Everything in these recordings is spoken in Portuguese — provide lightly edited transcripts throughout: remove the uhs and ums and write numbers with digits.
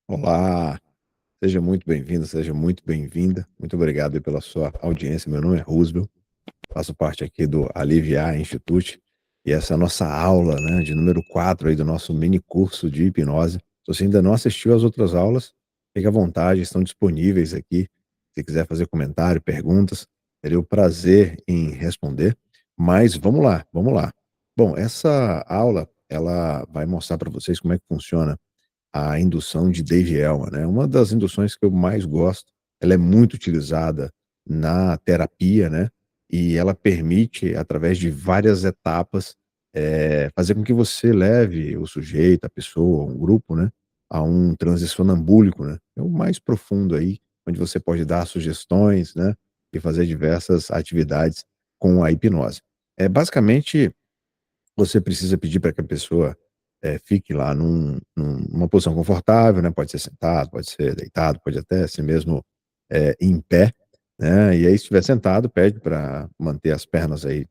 Olá, seja muito bem-vindo, seja muito bem-vinda. Muito obrigado aí pela sua audiência. Meu nome é Roosevelt, faço parte aqui do Aliviar Institute e essa é a nossa aula, né, de número 4 aí do nosso mini curso de hipnose. Se você ainda não assistiu às outras aulas, fique à vontade, estão disponíveis aqui. Se quiser fazer comentário, perguntas, terei o prazer em responder. Mas vamos lá, vamos lá. Bom, essa aula, ela vai mostrar para vocês como é que funciona a indução de Dave Elman, né, uma das induções que eu mais gosto. Ela é muito utilizada na terapia, né, e ela permite, através de várias etapas, fazer com que você leve o sujeito, a pessoa, um grupo, né, a um transe sonambúlico, né. É o mais profundo aí, onde você pode dar sugestões, né, e fazer diversas atividades com a hipnose. Basicamente você precisa pedir para que a pessoa, fique lá numa posição confortável, né, pode ser sentado, pode ser deitado, pode até ser mesmo, em pé, né, e aí se estiver sentado, pede para manter as pernas aí,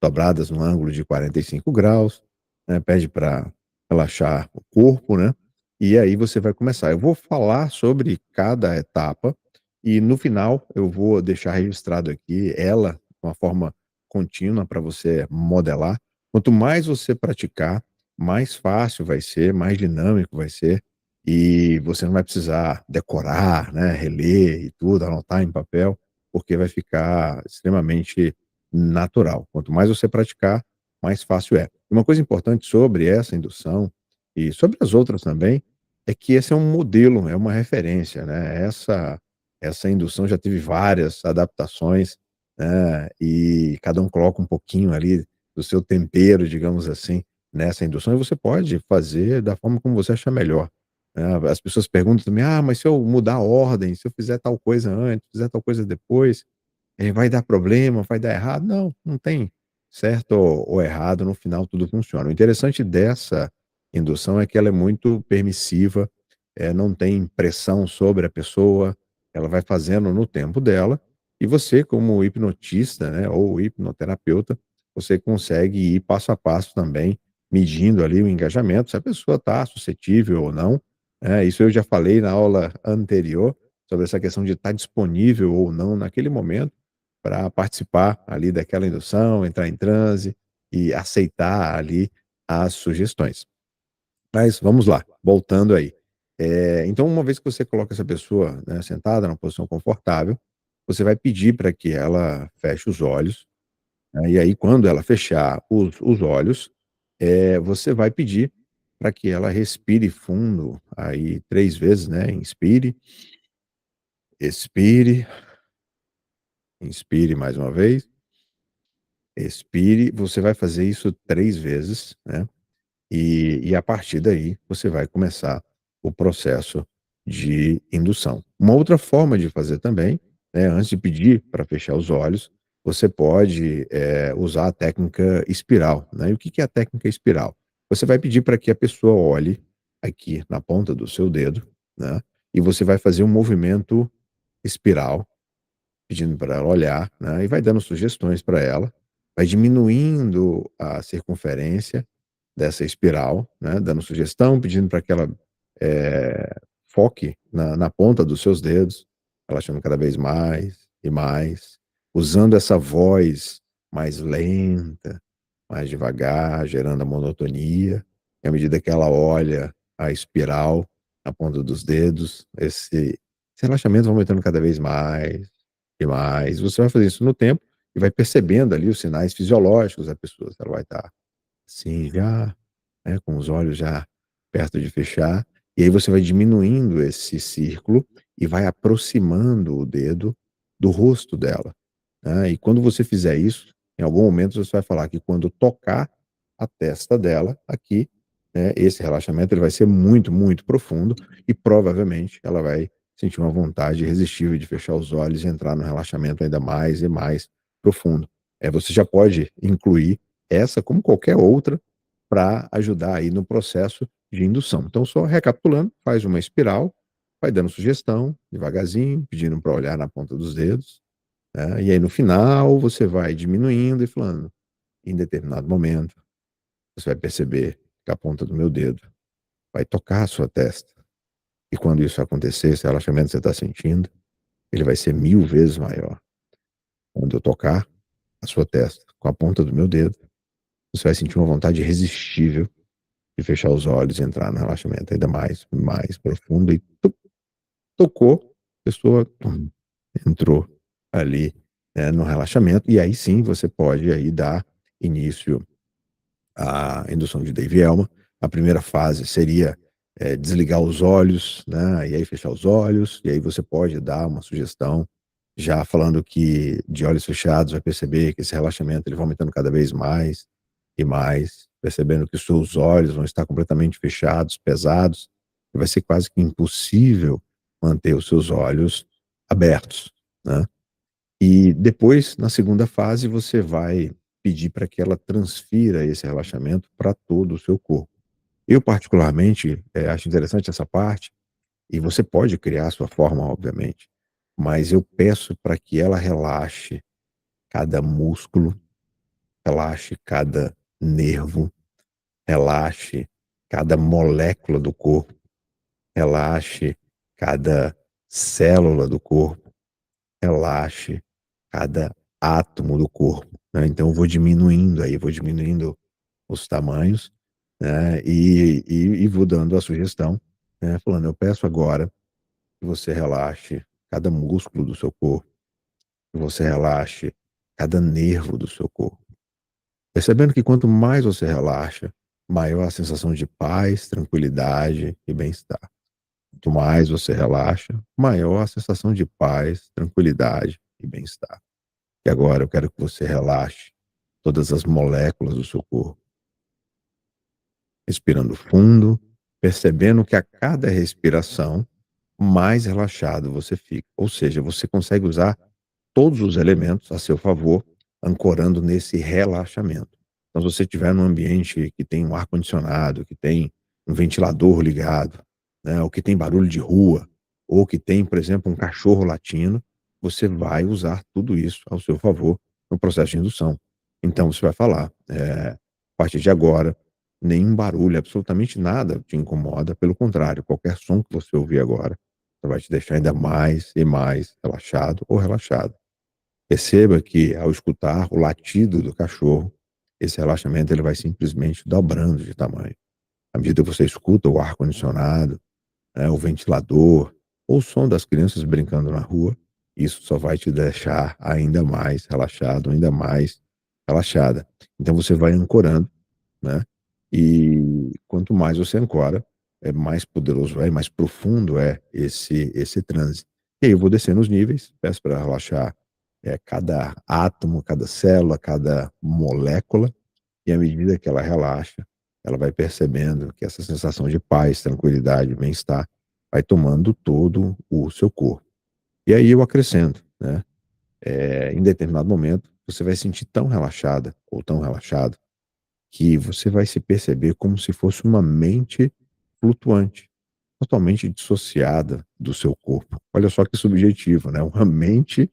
dobradas no ângulo de 45 graus, né, pede para relaxar o corpo, né, e aí você vai começar. Eu vou falar sobre cada etapa e no final eu vou deixar registrado aqui ela de uma forma contínua para você modelar. Quanto mais você praticar, mais fácil vai ser, mais dinâmico vai ser, e você não vai precisar decorar, né, reler e tudo, anotar em papel, porque vai ficar extremamente natural. Quanto mais você praticar, mais fácil é. Uma coisa importante sobre essa indução, e sobre as outras também, é que esse é um modelo, é uma referência, né, essa indução já teve várias adaptações, né, e cada um coloca um pouquinho ali do seu tempero, digamos assim, nessa indução, e você pode fazer da forma como você achar melhor, né. As pessoas perguntam também: "Ah, mas se eu mudar a ordem, se eu fizer tal coisa antes, fizer tal coisa depois, vai dar problema, vai dar errado?" Não, não tem certo ou errado, no final tudo funciona. O interessante dessa indução é que ela é muito permissiva, não tem pressão sobre a pessoa, ela vai fazendo no tempo dela, e você como hipnotista, né, ou hipnoterapeuta, você consegue ir passo a passo também, medindo ali o engajamento, se a pessoa está suscetível ou não, isso eu já falei na aula anterior, sobre essa questão de estar disponível ou não naquele momento, para participar ali daquela indução, entrar em transe e aceitar ali as sugestões. Mas vamos lá, voltando aí. Então uma vez que você coloca essa pessoa, né, sentada numa posição confortável, você vai pedir para que ela feche os olhos, né, e aí quando ela fechar os olhos, você vai pedir para que ela respire fundo aí 3 vezes, né, inspire, expire, inspire mais uma vez, expire. Você vai fazer isso 3 vezes, né. E a partir daí, você vai começar o processo de indução. Uma outra forma de fazer também, né, antes de pedir para fechar os olhos, você pode, usar a técnica espiral, né. E o que que é a técnica espiral? Você vai pedir para que a pessoa olhe aqui na ponta do seu dedo, né, e você vai fazer um movimento espiral, pedindo para ela olhar, né, e vai dando sugestões para ela, vai diminuindo a circunferência dessa espiral, né, dando sugestão, pedindo para que ela, foque na ponta dos seus dedos, relaxando cada vez mais e mais, usando essa voz mais lenta, mais devagar, gerando a monotonia, e à medida que ela olha a espiral na ponta dos dedos, esse relaxamento vai aumentando cada vez mais e mais. Você vai fazer isso no tempo e vai percebendo ali os sinais fisiológicos da pessoa, se ela vai estar assim já, né, com os olhos já perto de fechar, e aí você vai diminuindo esse círculo e vai aproximando o dedo do rosto dela, né, e quando você fizer isso, em algum momento você vai falar que quando tocar a testa dela aqui, né, esse relaxamento ele vai ser muito, muito profundo e provavelmente ela vai sentir uma vontade irresistível de fechar os olhos e entrar no relaxamento ainda mais e mais profundo. Você já pode incluir essa, como qualquer outra, para ajudar aí no processo de indução. Então, só recapitulando, faz uma espiral, vai dando sugestão, devagarzinho, pedindo para olhar na ponta dos dedos, né, e aí no final você vai diminuindo e falando, em determinado momento, você vai perceber que a ponta do meu dedo vai tocar a sua testa, E quando isso acontecer, esse relaxamento que você está sentindo, ele vai ser 1000 vezes maior. Quando eu tocar a sua testa com a ponta do meu dedo, você vai sentir uma vontade irresistível de fechar os olhos e entrar no relaxamento ainda mais profundo e tocou, a pessoa entrou ali, no relaxamento, e aí sim você pode aí dar início à indução de Dave Elman. A primeira fase seria, desligar os olhos, né, e aí fechar os olhos, e aí você pode dar uma sugestão, já falando que de olhos fechados vai perceber que esse relaxamento ele vai aumentando cada vez mais e mais, percebendo que os seus olhos vão estar completamente fechados, pesados, e vai ser quase que impossível manter os seus olhos abertos, né. E depois, na segunda fase, você vai pedir para que ela transfira esse relaxamento para todo o seu corpo. Eu particularmente, acho interessante essa parte, e você pode criar a sua forma, obviamente, mas eu peço para que ela relaxe cada músculo, relaxe cada nervo, relaxe cada molécula do corpo, relaxe cada célula do corpo, relaxe cada átomo do corpo, né. Então eu vou diminuindo aí, vou diminuindo os tamanhos, né, e vou dando a sugestão, né, falando: "Eu peço agora que você relaxe cada músculo do seu corpo, que você relaxe cada nervo do seu corpo", percebendo que quanto mais você relaxa, maior a sensação de paz, tranquilidade e bem-estar. Quanto mais você relaxa, maior a sensação de paz, tranquilidade e bem-estar. E agora eu quero que você relaxe todas as moléculas do seu corpo, respirando fundo, percebendo que a cada respiração, mais relaxado você fica. Ou seja, você consegue usar todos os elementos a seu favor, ancorando nesse relaxamento. Então, se você estiver num ambiente que tem um ar-condicionado, que tem um ventilador ligado, né, ou que tem barulho de rua, ou que tem, por exemplo, um cachorro latindo, você vai usar tudo isso ao seu favor no processo de indução. Então, você vai falar: a partir de agora, nenhum barulho, absolutamente nada te incomoda, pelo contrário, qualquer som que você ouvir agora, vai te deixar ainda mais e mais relaxado ou relaxada. Perceba que ao escutar o latido do cachorro, esse relaxamento ele vai simplesmente dobrando de tamanho. À medida que você escuta o ar-condicionado, né, o ventilador, ou o som das crianças brincando na rua, isso só vai te deixar ainda mais relaxado, ainda mais relaxada. Então você vai ancorando, né, e quanto mais você ancora, mais poderoso é, mais profundo é esse transe. E aí eu vou descendo os níveis, peço para relaxar, cada átomo, cada célula, cada molécula, e à medida que ela relaxa, ela vai percebendo que essa sensação de paz, tranquilidade, bem-estar, vai tomando todo o seu corpo. E aí eu acrescento, né, em determinado momento, você vai sentir tão relaxada ou tão relaxado, que você vai se perceber como se fosse uma mente flutuante, totalmente dissociada do seu corpo. Olha só que subjetivo, né, uma mente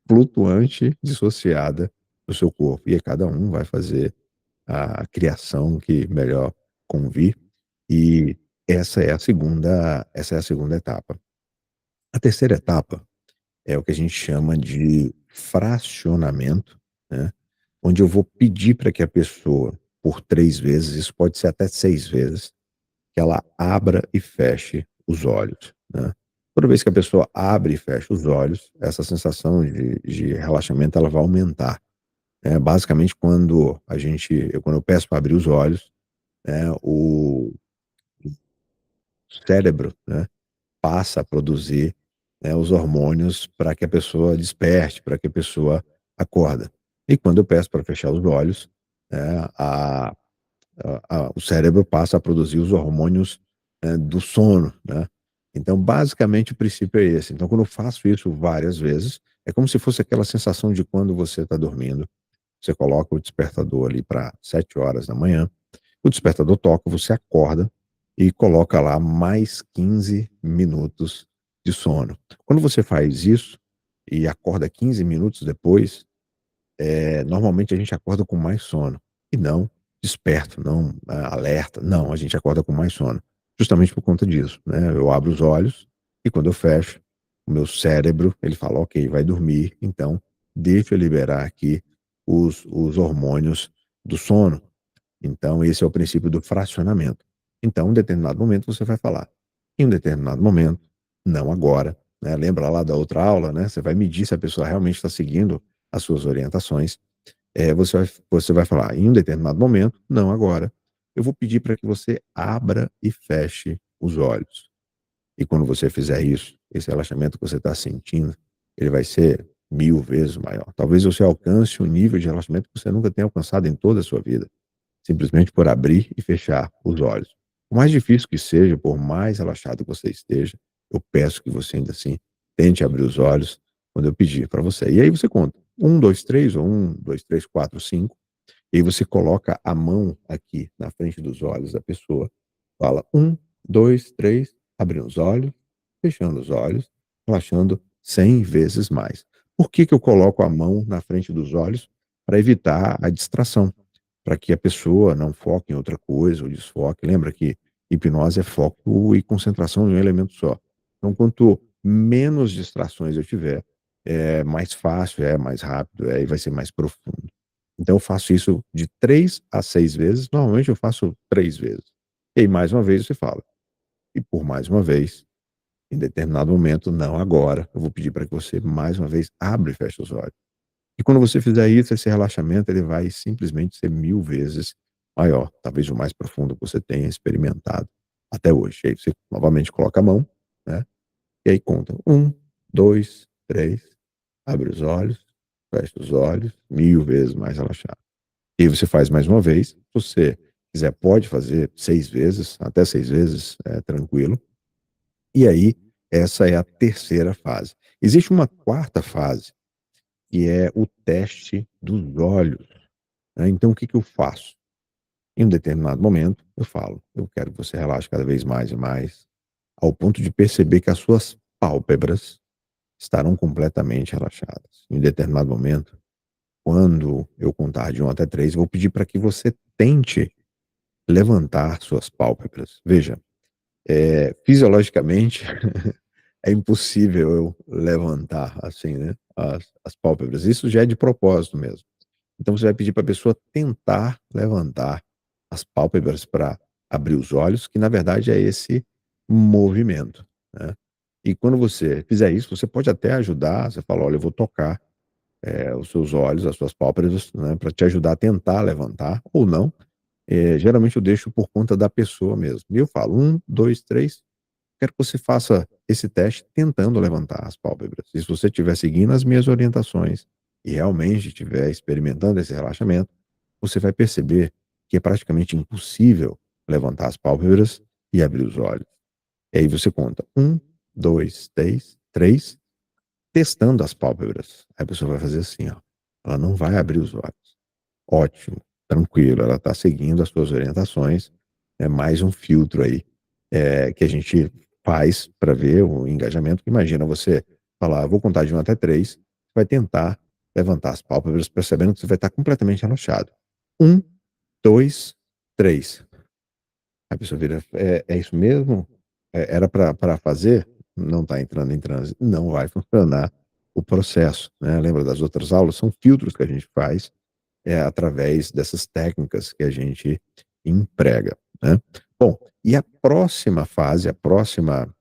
flutuante dissociada do seu corpo. E aí cada um vai fazer a criação que melhor convir, e essa é a segunda etapa. A terceira etapa é o que a gente chama de fracionamento, né, onde eu vou pedir para que a pessoa, por 3 vezes, isso pode ser até 6 vezes, que ela abra e feche os olhos, né. Toda vez que a pessoa abre e fecha os olhos, essa sensação de relaxamento ela vai aumentar. Basicamente quando eu peço para abrir os olhos, o cérebro, né, passa a produzir, os hormônios para que a pessoa desperte, para que a pessoa acorda. E quando eu peço para fechar os olhos, né, o cérebro passa a produzir os hormônios, do sono, né. Então, basicamente, o princípio é esse. Então, quando eu faço isso várias vezes, é como se fosse aquela sensação de quando você está dormindo, você coloca o despertador ali para 7 horas da manhã, o despertador toca, você acorda e coloca lá mais 15 minutos de sono. Quando você faz isso e acorda 15 minutos depois, normalmente a gente acorda com mais sono, e não desperto, não, alerta, não, a gente acorda com mais sono. justamente por conta disso, né. Eu abro os olhos e quando eu fecho, o meu cérebro, ele fala: "Ok, vai dormir, então deixa eu liberar aqui os hormônios do sono". Então esse é o princípio do fracionamento. Então, em um determinado momento você vai falar, em um determinado momento, não agora, né, lembra lá da outra aula, né, você vai medir se a pessoa realmente está seguindo as suas orientações, você vai falar: "Em um determinado momento, não agora, eu vou pedir para que você abra e feche os olhos". E quando você fizer isso, esse relaxamento que você está sentindo, ele vai ser 1000 vezes maior. Talvez você alcance um nível de relaxamento que você nunca tenha alcançado em toda a sua vida, simplesmente por abrir e fechar os olhos. Por mais difícil que seja, por mais relaxado que você esteja, eu peço que você ainda assim tente abrir os olhos quando eu pedir para você. E aí você conta: 1, 2, 3 ou 1, 2, 3, 4, 5. E aí você coloca a mão aqui na frente dos olhos da pessoa, fala: 1, 2, 3, abrindo os olhos, fechando os olhos, relaxando 100 vezes mais. Por que que eu coloco a mão na frente dos olhos? Para evitar a distração, para que a pessoa não foque em outra coisa ou desfoque. Lembra que hipnose é foco e concentração em um elemento só. Então, quanto menos distrações eu tiver, é mais fácil, é mais rápido, e vai ser mais profundo. Então eu faço isso de 3 a 6 vezes, normalmente eu faço 3 vezes. E aí mais uma vez você fala, e por mais uma vez, em determinado momento, não agora, eu vou pedir para que você mais uma vez abra e feche os olhos. E quando você fizer isso, esse relaxamento ele vai simplesmente ser 1000 vezes maior, talvez o mais profundo que você tenha experimentado até hoje. E aí você novamente coloca a mão, né, e aí conta 1, 2, 3, abre os olhos, fecha os olhos, 1000 vezes mais relaxado. E aí você faz mais uma vez, se você quiser pode fazer 6 vezes, até 6 vezes, tranquilo. E aí, essa é a terceira fase. Existe uma quarta fase, que é o teste dos olhos, né, então o que que eu faço? Em um determinado momento, eu falo: "Eu quero que você relaxe cada vez mais e mais, ao ponto de perceber que as suas pálpebras estarão completamente relaxadas". Em determinado momento, quando eu contar de 1 até 3, eu vou pedir para que você tente levantar suas pálpebras. Veja, fisiologicamente é impossível eu levantar, assim, né, as pálpebras. Isso já é de propósito mesmo. Então você vai pedir para a pessoa tentar levantar as pálpebras para abrir os olhos, que na verdade é esse movimento, né. E quando você fizer isso, você pode até ajudar, você fala: "Olha, eu vou tocar, os seus olhos, as suas pálpebras, né, para te ajudar a tentar levantar", ou não. Geralmente eu deixo por conta da pessoa mesmo. E eu falo: 1, 2, 3, quero que você faça esse teste tentando levantar as pálpebras. E se você estiver seguindo as minhas orientações e realmente estiver experimentando esse relaxamento, você vai perceber que é praticamente impossível levantar as pálpebras e abrir os olhos. E aí você conta 1, 2, 3, testando as pálpebras. Aí a pessoa vai fazer assim, ó, ela não vai abrir os olhos. Ótimo, tranquilo, ela está seguindo as suas orientações, é mais um filtro aí, que a gente faz para ver o engajamento. Imagina você falar: "Vou contar de 1 até 3", vai tentar levantar as pálpebras percebendo que você vai estar completamente relaxado. 1, 2, 3. A pessoa vira: "É isso mesmo? Era para fazer? Não está entrando em transe". Não vai funcionar o processo, né. Lembra das outras aulas? São filtros que a gente faz através dessas técnicas que a gente emprega, né. Bom, e a próxima fase, a próxima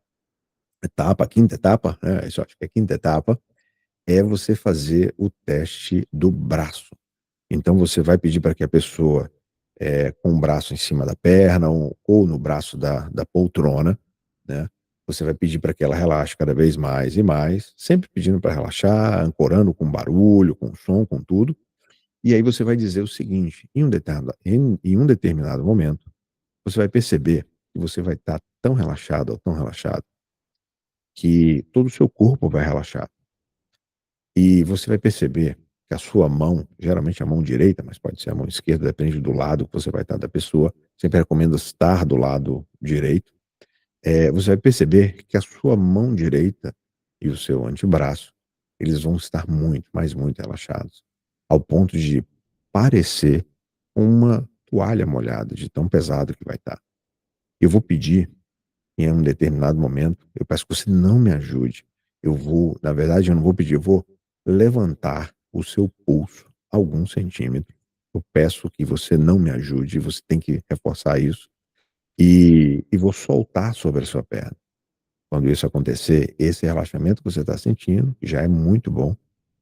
etapa, a quinta etapa, né, isso acho que é a quinta etapa, é você fazer o teste do braço. Então você vai pedir para que a pessoa, com o braço em cima da perna ou no braço da poltrona, né, você vai pedir para que ela relaxe cada vez mais e mais, sempre pedindo para relaxar, ancorando com barulho, com som, com tudo. E aí você vai dizer o seguinte: em um determinado momento, você vai perceber que você vai estar tão relaxado ou tão relaxado, que todo o seu corpo vai relaxar. E você vai perceber que a sua mão, geralmente a mão direita, mas pode ser a mão esquerda, depende do lado que você vai estar da pessoa, sempre recomendo estar do lado direito. Você vai perceber que a sua mão direita e o seu antebraço, eles vão estar muito, mas muito relaxados, ao ponto de parecer uma toalha molhada, de tão pesado que vai estar. Eu vou pedir em um determinado momento, eu peço que você não me ajude. Eu vou na verdade eu não vou pedir, eu vou levantar o seu pulso alguns centímetros. Eu peço que você não me ajude, você tem que reforçar isso, e vou soltar sobre a sua perna. Quando isso acontecer, esse relaxamento que você está sentindo, que já é muito bom,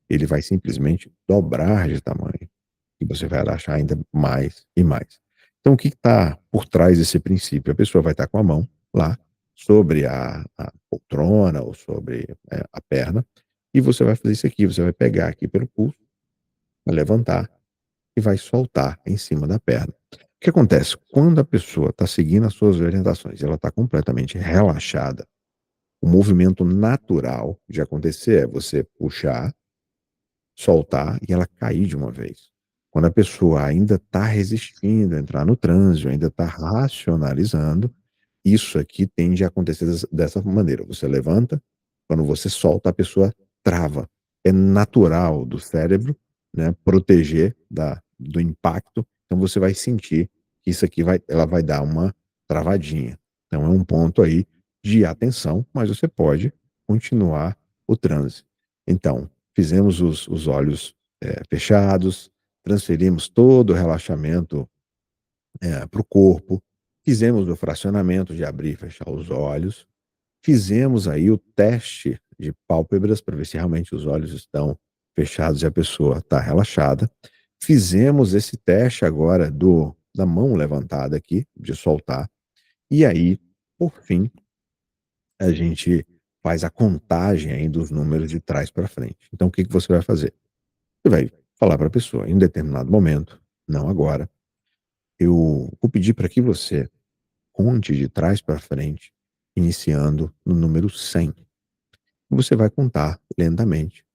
ele vai simplesmente dobrar de tamanho, e você vai relaxar ainda mais e mais. Então o que está por trás desse princípio? A pessoa vai estar com a mão lá sobre a poltrona ou sobre, a perna, e você vai fazer isso aqui, você vai pegar aqui pelo pulso, vai levantar e vai soltar em cima da perna. O que acontece? Quando a pessoa está seguindo as suas orientações, ela está completamente relaxada, o movimento natural de acontecer é você puxar, soltar e ela cair de uma vez. Quando a pessoa ainda está resistindo a entrar no trânsito, ainda está racionalizando, isso aqui tende a acontecer dessa maneira, você levanta, quando você solta a pessoa trava. É natural do cérebro, né, proteger do impacto, então você vai sentir que isso aqui ela vai dar uma travadinha. Então é um ponto aí de atenção, mas você pode continuar o transe. Então, fizemos os olhos, fechados, transferimos todo o relaxamento para o corpo, fizemos o fracionamento de abrir e fechar os olhos, fizemos aí o teste de pálpebras para ver se realmente os olhos estão fechados e a pessoa está relaxada. Fizemos esse teste agora da mão levantada aqui, de soltar, e aí, por fim, a gente faz a contagem aí dos números de trás para frente. Então o que que você vai fazer? Você vai falar para a pessoa, em determinado momento, não agora, eu vou pedir para que você conte de trás para frente, iniciando no número 100. Você vai contar lentamente,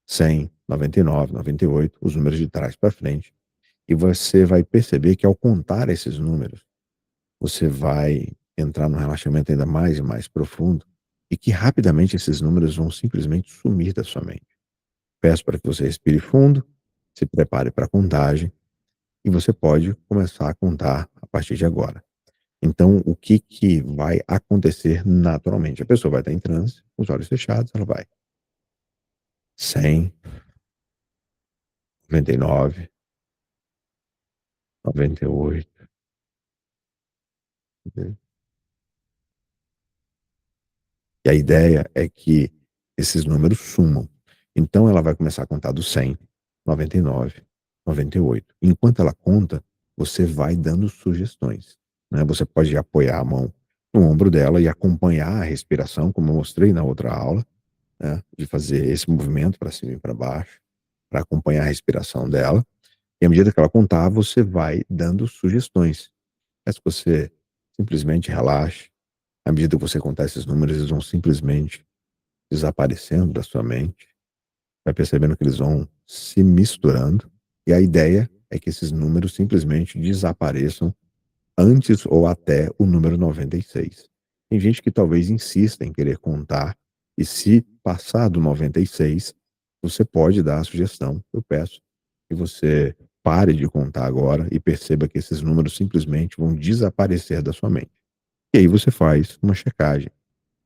100, 99, 98, os números de trás para frente, e você vai perceber que ao contar esses números, você vai entrar num relaxamento ainda mais e mais profundo, e que rapidamente esses números vão simplesmente sumir da sua mente. Peço para que você respire fundo, se prepare para a contagem, e você pode começar a contar a partir de agora. Então, o que que vai acontecer naturalmente? A pessoa vai estar em transe, com os olhos fechados, ela vai 100, 99, 98, entendeu? E a ideia é que esses números sumam. Então ela vai começar a contar do 100, 99, 98. Enquanto ela conta, você vai dando sugestões, né. Você pode apoiar a mão no ombro dela e acompanhar a respiração, como eu mostrei na outra aula, né, de fazer esse movimento para cima e para baixo, para acompanhar a respiração dela. E à medida que ela contar, você vai dando sugestões. Peço que você simplesmente relaxe. À medida que você contar esses números, eles vão simplesmente desaparecendo da sua mente. Vai percebendo que eles vão se misturando. E a ideia é que esses números simplesmente desapareçam antes ou até o número 96. Tem gente que talvez insista em querer contar, e se passar do 96, você pode dar a sugestão. Eu peço que você pare de contar agora e perceba que esses números simplesmente vão desaparecer da sua mente. E aí você faz uma checagem.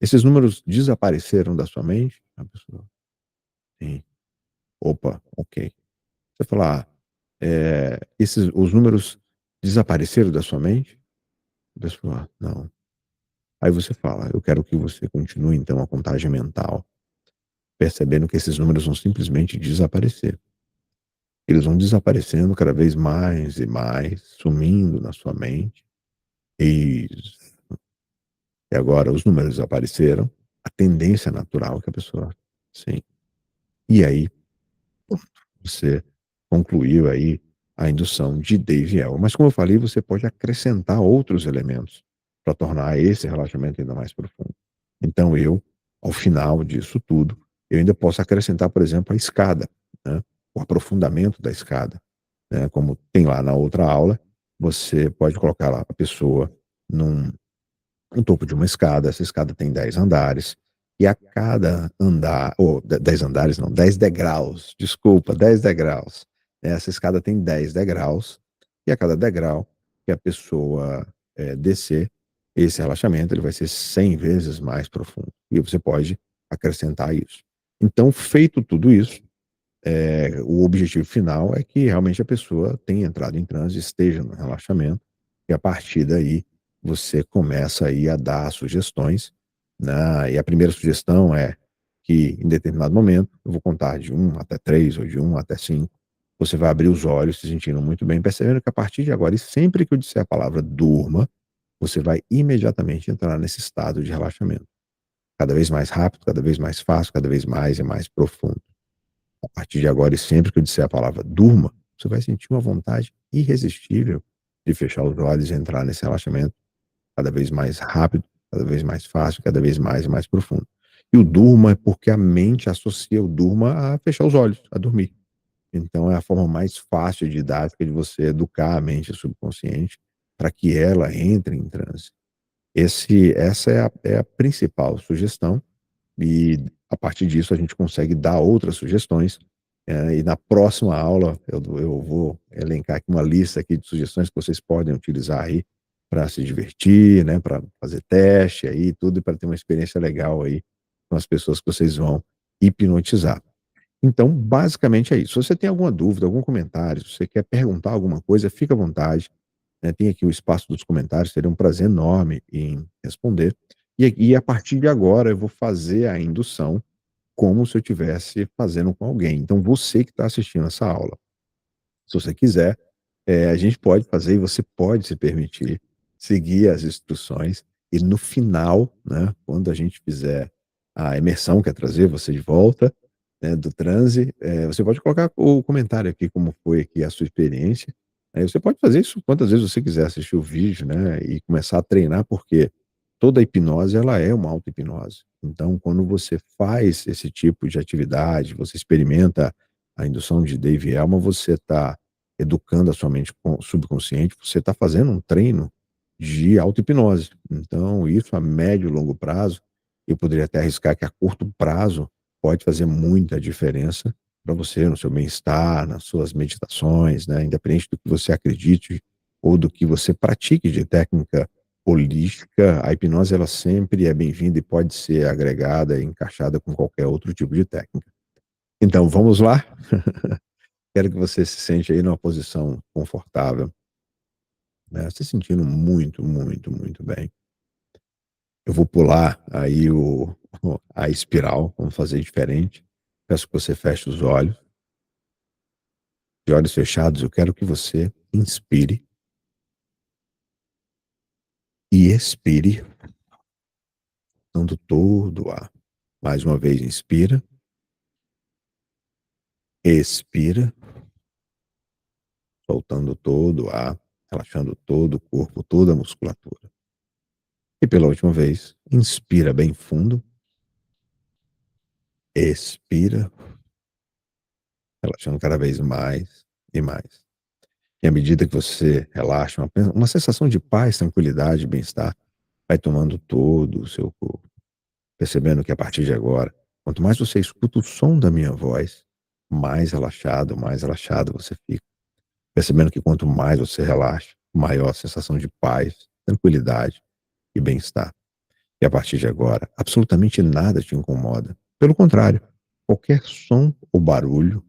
Esses números desapareceram da sua mente? A pessoa: "Sim". "Opa, ok". Você fala: "Ah, os números desapareceram da sua mente?" A pessoa: "Não". Aí você fala: "Eu quero que você continue então a contagem mental, percebendo que esses números vão simplesmente desaparecer. Eles vão desaparecendo cada vez mais e mais, sumindo na sua mente. Isso. E agora os números desapareceram, a tendência natural é que a pessoa sim. E aí, pronto, você concluiu aí a indução de Dave Elliott. Mas como eu falei, você pode acrescentar outros elementos para tornar esse relaxamento ainda mais profundo. Então eu, ao final disso tudo, eu ainda posso acrescentar, por exemplo, a escada, né, o aprofundamento da escada, né, como tem lá na outra aula, você pode colocar lá a pessoa num no topo de uma escada, essa escada tem 10 andares, e a cada andar ou de 10 andares não, 10 degraus, desculpa, 10 degraus. Essa escada tem 10 degraus, e a cada degrau que a pessoa, descer, esse relaxamento ele vai ser 100 vezes mais profundo, e você pode acrescentar isso. Então, feito tudo isso, o objetivo final é que realmente a pessoa tenha entrado em transe, esteja no relaxamento, e a partir daí você começa aí a dar sugestões, né, e a primeira sugestão é que em determinado momento, eu vou contar de 1 até 3 ou de 1 até 5, você vai abrir os olhos se sentindo muito bem, percebendo que a partir de agora e sempre que eu disser a palavra durma, você vai imediatamente entrar nesse estado de relaxamento. Cada vez mais rápido, cada vez mais fácil, cada vez mais e mais profundo. A partir de agora e sempre que eu disser a palavra durma, você vai sentir uma vontade irresistível de fechar os olhos e entrar nesse relaxamento cada vez mais rápido, cada vez mais fácil, cada vez mais e mais profundo. E o durma é porque a mente associa o durma a fechar os olhos, a dormir. Então é a forma mais fácil e didática de você educar a mente subconsciente para que ela entre em transe. Essa é a principal sugestão, e a partir disso a gente consegue dar outras sugestões, e na próxima aula eu vou elencar aqui uma lista aqui de sugestões que vocês podem utilizar aí para se divertir, né, para fazer teste aí tudo, e para ter uma experiência legal aí com as pessoas que vocês vão hipnotizar. Então, basicamente é isso. Se você tem alguma dúvida, algum comentário, se você quer perguntar alguma coisa, fica à vontade, né, tem aqui o espaço dos comentários, seria um prazer enorme em responder. E a partir de agora eu vou fazer a indução como se eu estivesse fazendo com alguém. Então você que está assistindo essa aula, se você quiser, a gente pode fazer e você pode se permitir seguir as instruções, e no final, né, quando a gente fizer a imersão, que é trazer você de volta, né, do transe, você pode colocar o comentário aqui, como foi aqui a sua experiência. Aí você pode fazer isso quantas vezes você quiser, assistir o vídeo, né, e começar a treinar, porque toda hipnose ela é uma auto-hipnose. Então, quando você faz esse tipo de atividade, você experimenta a indução de Dave Elman, você está educando a sua mente subconsciente, você está fazendo um treino de auto-hipnose. Então, isso a médio e longo prazo, eu poderia até arriscar que a curto prazo pode fazer muita diferença para você, no seu bem-estar, nas suas meditações, né? Independente do que você acredite ou do que você pratique de técnica holística, a hipnose ela sempre é bem-vinda e pode ser agregada e encaixada com qualquer outro tipo de técnica. Então, vamos lá? Quero que você se sente aí numa posição confortável, né, se sentindo muito, muito, muito bem. Eu vou pular aí a espiral, vamos fazer diferente. Peço que você feche os olhos. De olhos fechados, eu quero que você inspire e expire, dando todo o ar. Mais uma vez, inspira, expira, soltando todo o ar, relaxando todo o corpo, toda a musculatura. E pela última vez, inspira bem fundo, expira, relaxando cada vez mais e mais. E à medida que você relaxa, uma sensação de paz, tranquilidade, bem-estar vai tomando todo o seu corpo, percebendo que a partir de agora, quanto mais você escuta o som da minha voz, mais relaxado você fica. Percebendo que quanto mais você relaxa, maior a sensação de paz, tranquilidade e bem-estar. E a partir de agora, absolutamente nada te incomoda. Pelo contrário, qualquer som ou barulho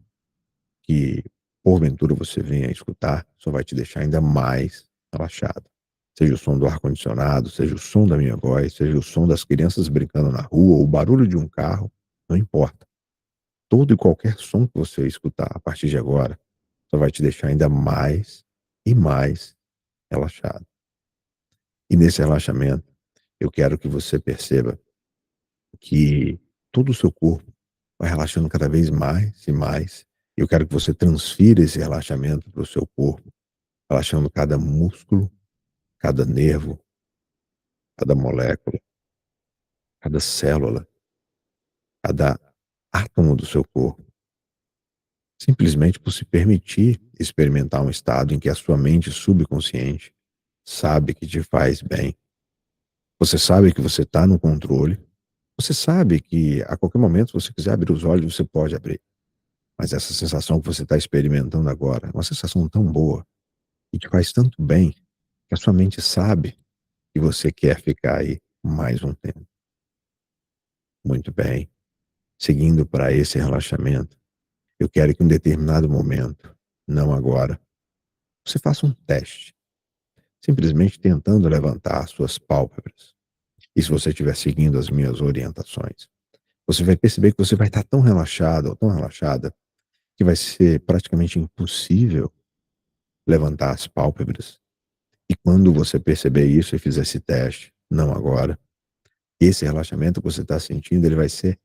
que porventura você venha a escutar, só vai te deixar ainda mais relaxado. Seja o som do ar-condicionado, seja o som da minha voz, seja o som das crianças brincando na rua, ou o barulho de um carro, não importa. Todo e qualquer som que você escutar a partir de agora, só vai te deixar ainda mais e mais relaxado. E nesse relaxamento, eu quero que você perceba que todo o seu corpo vai relaxando cada vez mais e mais. Eu quero que você transfira esse relaxamento para o seu corpo, relaxando cada músculo, cada nervo, cada molécula, cada célula, cada átomo do seu corpo, simplesmente por se permitir experimentar um estado em que a sua mente subconsciente sabe que te faz bem. Você sabe que você está no controle, você sabe que a qualquer momento, se você quiser abrir os olhos, você pode abrir. Mas essa sensação que você está experimentando agora é uma sensação tão boa e te faz tanto bem que a sua mente sabe e você quer ficar aí mais um tempo. Muito bem. Seguindo para esse relaxamento, eu quero que em um determinado momento, não agora, você faça um teste, simplesmente tentando levantar as suas pálpebras. E se você estiver seguindo as minhas orientações, você vai perceber que você vai estar tão relaxado ou tão relaxada que vai ser praticamente impossível levantar as pálpebras. E quando você perceber isso e fizer esse teste, não agora, esse relaxamento que você está sentindo, ele vai ser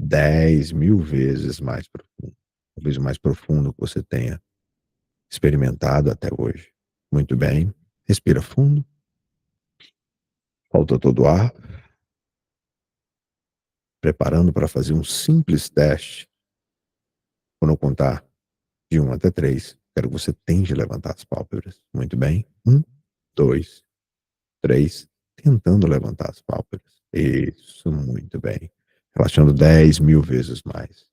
10.000 vezes mais profundo. Talvez o mais profundo que você tenha experimentado até hoje. Muito bem. Respira fundo. Falta todo o ar. Preparando para fazer um simples teste. Quando eu contar de 1 até 3, quero que você tente levantar as pálpebras. Muito bem. 1, 2, 3. Tentando levantar as pálpebras. Isso, muito bem. Relaxando 10.000 vezes mais.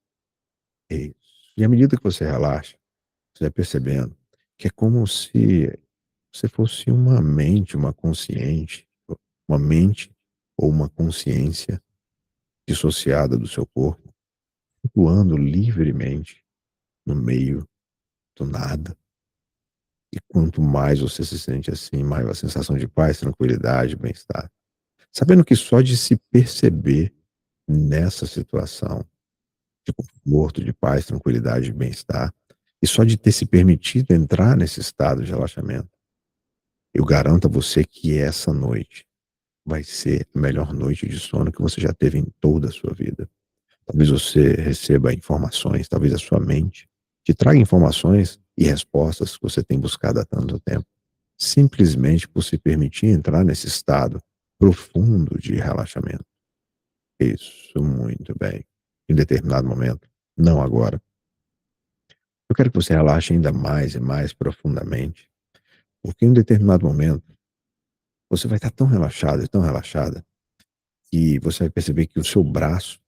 Isso. E à medida que você relaxa, você vai percebendo que é como se você fosse uma mente, uma mente ou uma consciência dissociada do seu corpo, flutuando livremente no meio do nada. E quanto mais você se sente assim, maior a sensação de paz, tranquilidade, bem-estar. Sabendo que só de se perceber nessa situação de conforto, de paz, tranquilidade e bem-estar, e só de ter se permitido entrar nesse estado de relaxamento, eu garanto a você que essa noite vai ser a melhor noite de sono que você já teve em toda a sua vida. Talvez você receba informações, talvez a sua mente te traga informações e respostas que você tem buscado há tanto tempo, simplesmente por se permitir entrar nesse estado profundo de relaxamento. Isso, muito bem. Em determinado momento, não agora. Eu quero que você relaxe ainda mais e mais profundamente, porque em um determinado momento você vai estar tão relaxado e tão relaxada que você vai perceber que o seu braço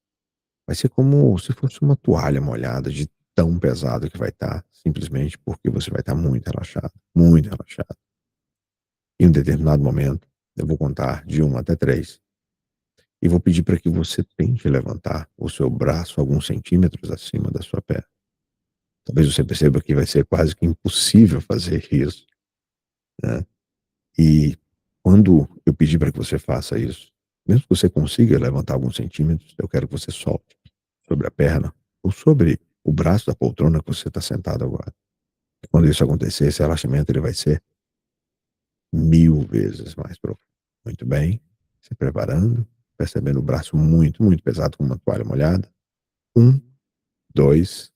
vai ser como se fosse uma toalha molhada de tão pesado que vai estar, simplesmente porque você vai estar muito relaxado, muito relaxado. Em um determinado momento, eu vou contar de 1 até 3 e vou pedir para que você tente levantar o seu braço alguns centímetros acima da sua perna. Talvez você perceba que vai ser quase que impossível fazer isso, né? E quando eu pedir para que você faça isso, mesmo que você consiga levantar alguns centímetros, eu quero que você solte sobre a perna ou sobre o braço da poltrona que você está sentado agora. Quando isso acontecer, esse relaxamento ele vai ser 1000 vezes mais profundo. Muito bem. Se preparando, percebendo o braço muito, muito pesado como uma toalha molhada. 1, 2,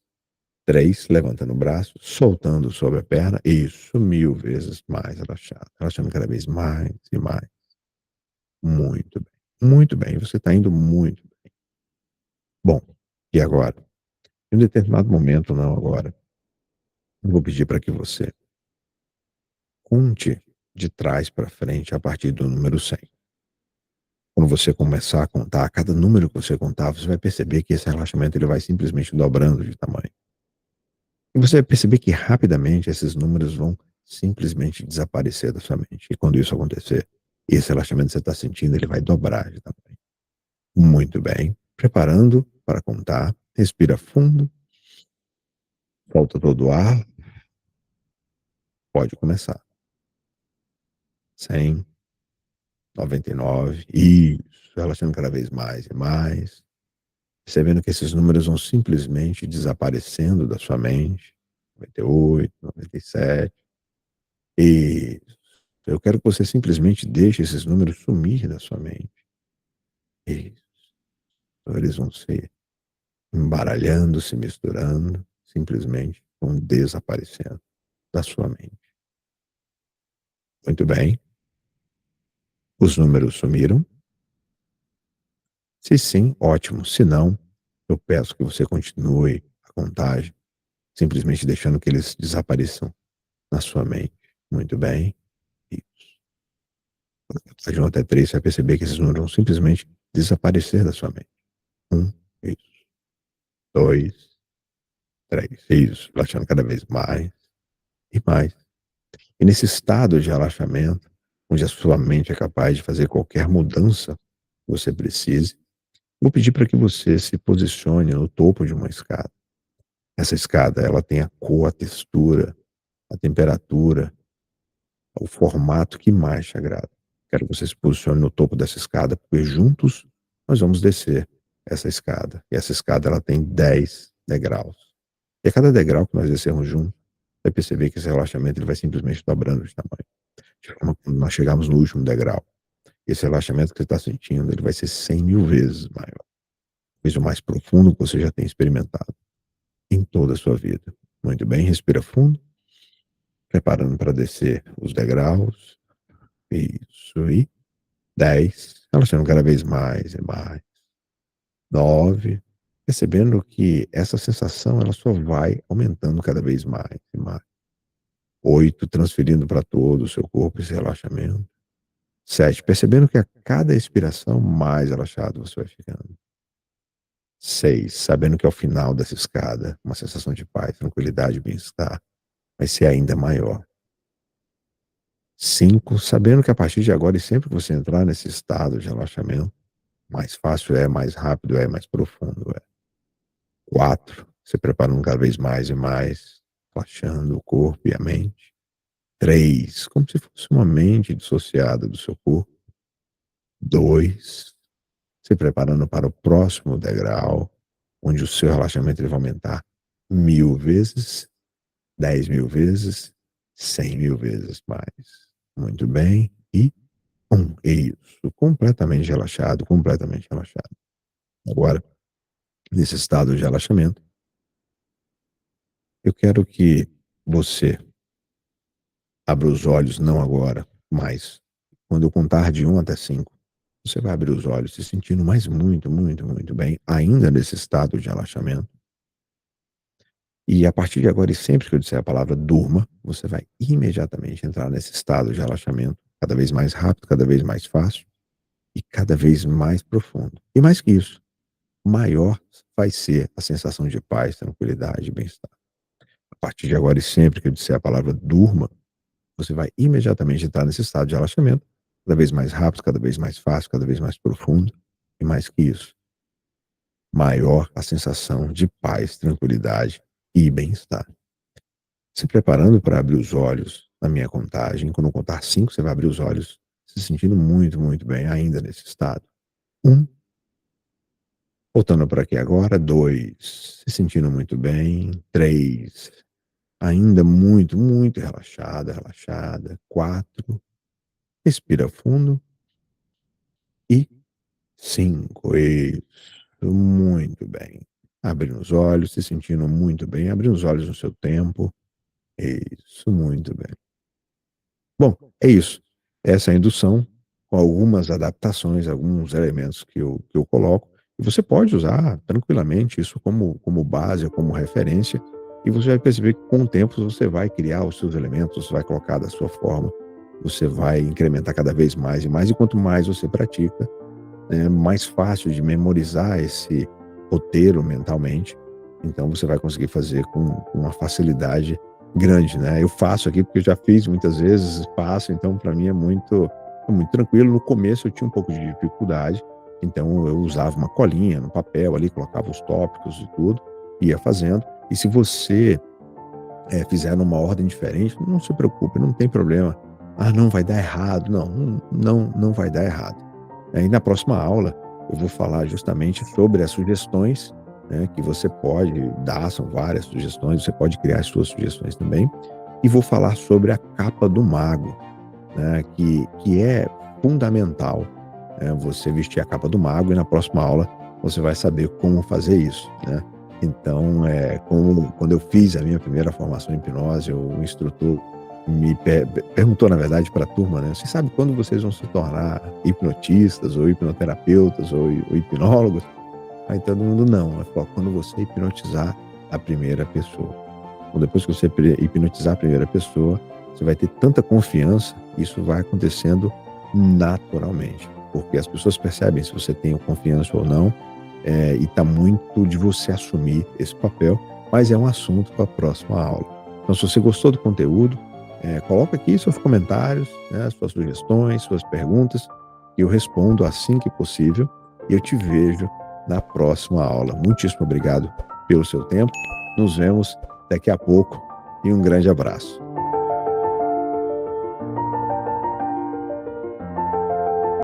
3, levantando o braço, soltando sobre a perna. Isso, 1000 vezes mais relaxado. Relaxando cada vez mais e mais. Muito bem. Muito bem. Você está indo muito bem. Bom, e agora? Em um determinado momento, não agora, eu vou pedir para que você conte de trás para frente a partir do número 100. Quando você começar a contar, a cada número que você contar, você vai perceber que esse relaxamento ele vai simplesmente dobrando de tamanho. E você vai perceber que rapidamente esses números vão simplesmente desaparecer da sua mente. E quando isso acontecer, esse relaxamento que você está sentindo, ele vai dobrar de tamanho. Muito bem. Preparando para contar. Respira fundo. Solta todo o ar. Pode começar. 100, 99. Isso. Relaxando cada vez mais e mais. Percebendo que esses números vão simplesmente desaparecendo da sua mente. 98, 97. Isso. Eu quero que você simplesmente deixe esses números sumir da sua mente. Isso. Então, eles vão se embaralhando, se misturando, simplesmente vão desaparecendo da sua mente. Muito bem. Os números sumiram? Se sim, ótimo. Se não, eu peço que você continue a contagem, simplesmente deixando que eles desapareçam na sua mente. Muito bem. Isso. De 1 até 3, você vai perceber que esses números vão simplesmente desaparecer da sua mente. Isso. 2, 3. Isso. Relaxando cada vez mais e mais. E nesse estado de relaxamento, onde a sua mente é capaz de fazer qualquer mudança que você precise, vou pedir para que você se posicione no topo de uma escada. Essa escada, ela tem a cor, a textura, a temperatura, o formato que mais te agrada. Quero que você se posicione no topo dessa escada, porque juntos nós vamos descer essa escada. E essa escada, ela tem 10 degraus. E a cada degrau que nós descermos juntos, vai perceber que esse relaxamento ele vai simplesmente dobrando de tamanho. De forma que quando nós chegarmos no último degrau, esse relaxamento que você está sentindo, ele vai ser 100.000 vezes maior. Talvez o mais profundo que você já tenha experimentado em toda a sua vida. Muito bem, respira fundo, preparando para descer os degraus. Isso aí. 10, relaxando cada vez mais e mais. 9, percebendo que essa sensação ela só vai aumentando cada vez mais e mais. 8, transferindo para todo o seu corpo esse relaxamento. 7, percebendo que a cada expiração mais relaxado você vai ficando. 6, sabendo que ao final dessa escada, uma sensação de paz, tranquilidade e bem-estar vai ser ainda maior. 5, sabendo que a partir de agora e sempre que você entrar nesse estado de relaxamento, mais fácil é, mais rápido é, mais profundo é. 4, se preparando cada vez mais e mais, relaxando o corpo e a mente. 3, como se fosse uma mente dissociada do seu corpo. 2, se preparando para o próximo degrau, onde o seu relaxamento ele vai aumentar 1000 vezes, 10.000 vezes, 100.000 vezes mais. Muito bem. E 1, isso, completamente relaxado, completamente relaxado. Agora, nesse estado de relaxamento, eu quero que você abra os olhos, não agora, mas quando eu contar de 1 até 5, você vai abrir os olhos se sentindo mais muito, muito, muito bem, ainda nesse estado de relaxamento. E a partir de agora e sempre que eu disser a palavra durma, você vai imediatamente entrar nesse estado de relaxamento, cada vez mais rápido, cada vez mais fácil e cada vez mais profundo. E mais que isso, maior vai ser a sensação de paz, tranquilidade e bem-estar. A partir de agora e sempre que eu disser a palavra durma, você vai imediatamente entrar nesse estado de relaxamento, cada vez mais rápido, cada vez mais fácil, cada vez mais profundo. E mais que isso, maior a sensação de paz, tranquilidade e bem-estar. Se preparando para abrir os olhos na minha contagem. Quando eu contar 5, você vai abrir os olhos se sentindo muito, muito bem ainda nesse estado. 1, voltando para aqui agora. 2, se sentindo muito bem. 3, ainda muito, muito relaxada, relaxada. 4, respira fundo. E 5, isso, muito bem. Abrindo os olhos, se sentindo muito bem, abrindo os olhos no seu tempo. Isso, muito bem. Bom, é isso. Essa é a indução, com algumas adaptações, alguns elementos que eu coloco, e você pode usar tranquilamente isso como base, como referência, e você vai perceber que com o tempo você vai criar os seus elementos, você vai colocar da sua forma, você vai incrementar cada vez mais e mais, e quanto mais você pratica, é mais fácil de memorizar esse roteiro mentalmente, então você vai conseguir fazer com uma facilidade grande, né. Eu faço aqui porque eu já fiz muitas vezes, faço, então para mim é muito tranquilo. No começo eu tinha um pouco de dificuldade, então eu usava uma colinha no papel ali, colocava os tópicos e tudo, ia fazendo. E se você, fizer numa ordem diferente, não se preocupe, não tem problema. "Ah, não, vai dar errado", não vai dar errado. E na próxima aula, eu vou falar justamente sobre as sugestões, né, que você pode dar, são várias sugestões, você pode criar as suas sugestões também, e vou falar sobre a capa do mago, né, que é fundamental, você vestir a capa do mago, e na próxima aula você vai saber como fazer isso, né. Então, quando eu fiz a minha primeira formação em hipnose, o instrutor me perguntou, na verdade, para a turma, né: "Você sabe quando vocês vão se tornar hipnotistas ou hipnoterapeutas ou hipnólogos?" Aí todo mundo: "Não." Ela falou: "Quando você hipnotizar a primeira pessoa." Então depois que você hipnotizar a primeira pessoa, você vai ter tanta confiança, isso vai acontecendo naturalmente, porque as pessoas percebem se você tem confiança ou não, e está muito de você assumir esse papel, mas é um assunto para a próxima aula. Então se você gostou do conteúdo, coloca aqui seus comentários, né, suas sugestões, suas perguntas, e eu respondo assim que possível, e eu te vejo na próxima aula. Muitíssimo obrigado pelo seu tempo, nos vemos daqui a pouco, e um grande abraço.